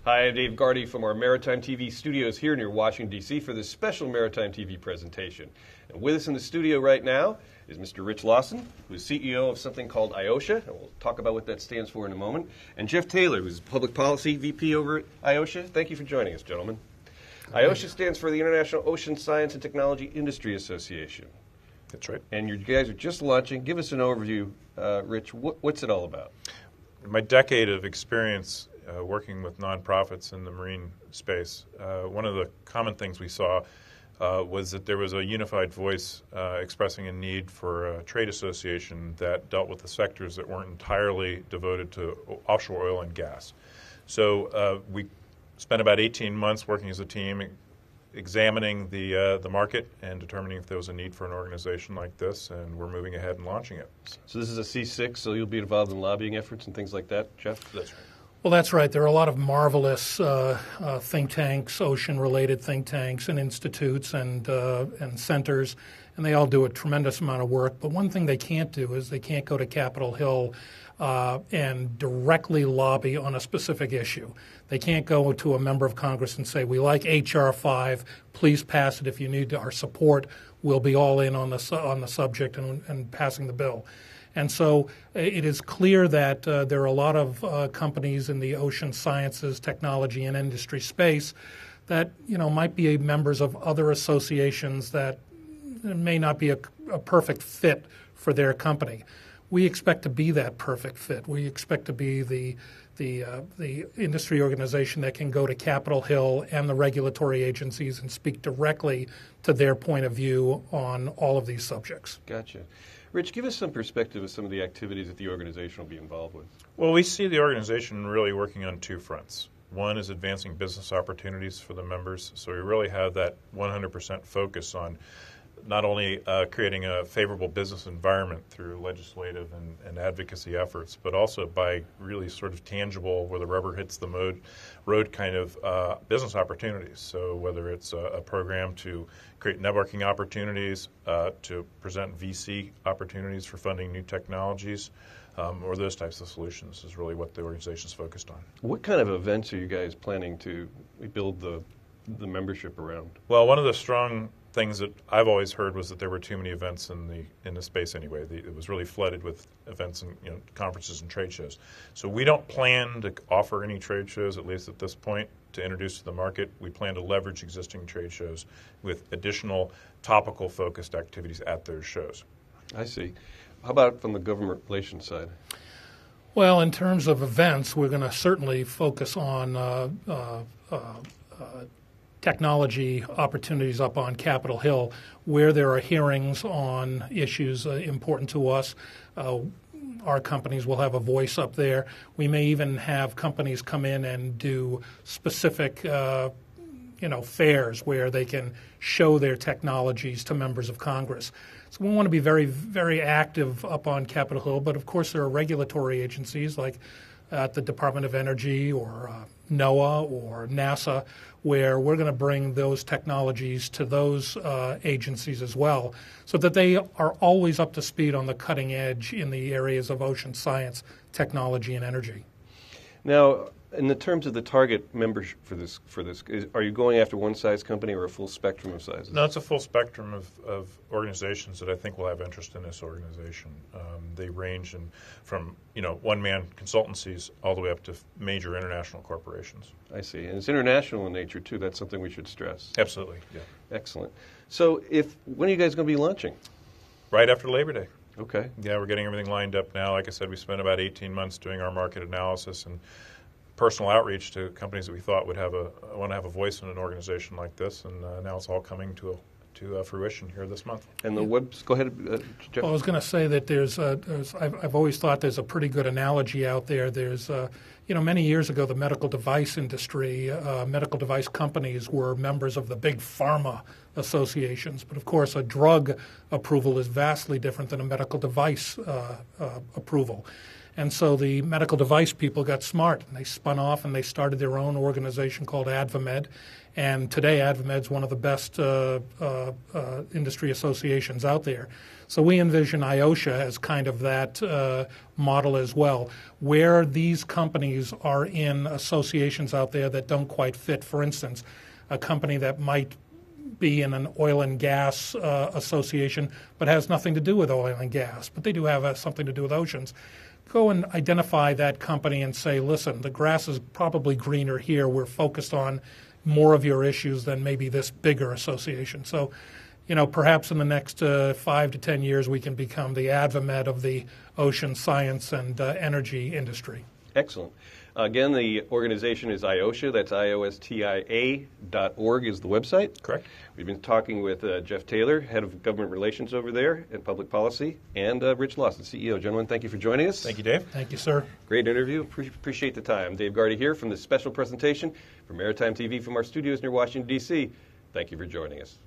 Hi, I'm Dave Gardy from our Maritime TV studios here near Washington, D.C. for this special Maritime TV presentation. And with us in the studio right now is Mr. Rich Lawson, who's CEO of something called IOSTIA, and we'll talk about what that stands for in a moment, and Jeff Taylor, who's Public Policy VP over at IOSTIA. Thank you for joining us, gentlemen. IOSTIA stands for the International Ocean Science and Technology Industry Association. That's right. And you guys are just launching. Give us an overview, Rich. What's it all about? My decade of experience working with nonprofits in the marine space, one of the common things we saw was that there was a unified voice expressing a need for a trade association that dealt with the sectors that weren't entirely devoted to offshore oil and gas. So we spent about 18 months working as a team examining the market and determining if there was a need for an organization like this, and we're moving ahead and launching it. So this is a C6, so you'll be involved in lobbying efforts and things like that, Jeff? That's right. Well, that's right. There are a lot of marvelous think tanks, ocean-related think tanks and institutes and centers, and they all do a tremendous amount of work. But one thing they can't do is they can't go to Capitol Hill and directly lobby on a specific issue. They can't go to a member of Congress and say, we like H.R. 5, please pass it. If you need our support, we'll be all in on the subject and passing the bill. And so it is clear that there are a lot of companies in the ocean sciences, technology, and industry space that might be members of other associations that may not be a perfect fit for their company. We expect to be that perfect fit. We expect to be the industry organization that can go to Capitol Hill and the regulatory agencies and speak directly to their point of view on all of these subjects. Gotcha. Rich, give us some perspective of some of the activities that the organization will be involved with. Well, we see the organization really working on two fronts. One is advancing business opportunities for the members, so we really have that 100% focus on not only creating a favorable business environment through legislative and advocacy efforts, but also by really sort of tangible, where the rubber hits the road kind of business opportunities. So whether it's a program to create networking opportunities, to present VC opportunities for funding new technologies, or those types of solutions is really what the organization is focused on. What kind of events are you guys planning to build the membership around? Well, one of the strong things that I've always heard was that there were too many events in the space anyway. It was really flooded with events and conferences and trade shows. So we don't plan to offer any trade shows, at least at this point, to introduce to the market. We plan to leverage existing trade shows with additional topical focused activities at those shows. I see. How about from the government relations side? Well, in terms of events, we're going to certainly focus on technology opportunities up on Capitol Hill, where there are hearings on issues important to us. Our companies will have a voice up there. We may even have companies come in and do specific fairs where they can show their technologies to members of Congress. So we want to be very, very active up on Capitol Hill, but of course there are regulatory agencies like at the Department of Energy or NOAA or NASA, where we're going to bring those technologies to those agencies as well, so that they are always up to speed on the cutting edge in the areas of ocean science, technology, and energy. Now, in the terms of the target membership for this, are you going after one size company or a full spectrum of sizes? No, it's a full spectrum of organizations that I think will have interest in this organization. They range from one-man consultancies all the way up to major international corporations. I see, and it's international in nature too. That's something we should stress. Absolutely, yeah. Excellent. So, when are you guys going to be launching? Right after Labor Day. Okay. Yeah, we're getting everything lined up now. Like I said, we spent about 18 months doing our market analysis and personal outreach to companies that we thought would want to have a voice in an organization like this, and now it's all coming to fruition here this month. And the go ahead, Jeff. Well, I was going to say that I've always thought there's a pretty good analogy out there. There's many years ago, the medical device industry, medical device companies were members of the big pharma associations. But of course, a drug approval is vastly different than a medical device approval. And so the medical device people got smart, and they spun off and they started their own organization called AdvaMed. And today, AdvaMed's one of the best industry associations out there. So we envision IOSTIA as kind of that model as well, where these companies are in associations out there that don't quite fit. For instance, a company that might be in an oil and gas association but has nothing to do with oil and gas, but they do have something to do with oceans. Go and identify that company and say, listen, the grass is probably greener here. We're focused on more of your issues than maybe this bigger association. So, perhaps in the next 5 to 10 years, we can become the AdvaMed of the ocean science and energy industry. Excellent. Again, the organization is IOSTIA. That's IOSTIA.org is the website. Correct. We've been talking with Jeff Taylor, Head of Government Relations over there and Public Policy, and Rich Lawson, CEO. Gentlemen, thank you for joining us. Thank you, Dave. Thank you, sir. Great interview. Appreciate the time. Dave Gardy here from this special presentation for Maritime TV from our studios near Washington, D.C. Thank you for joining us.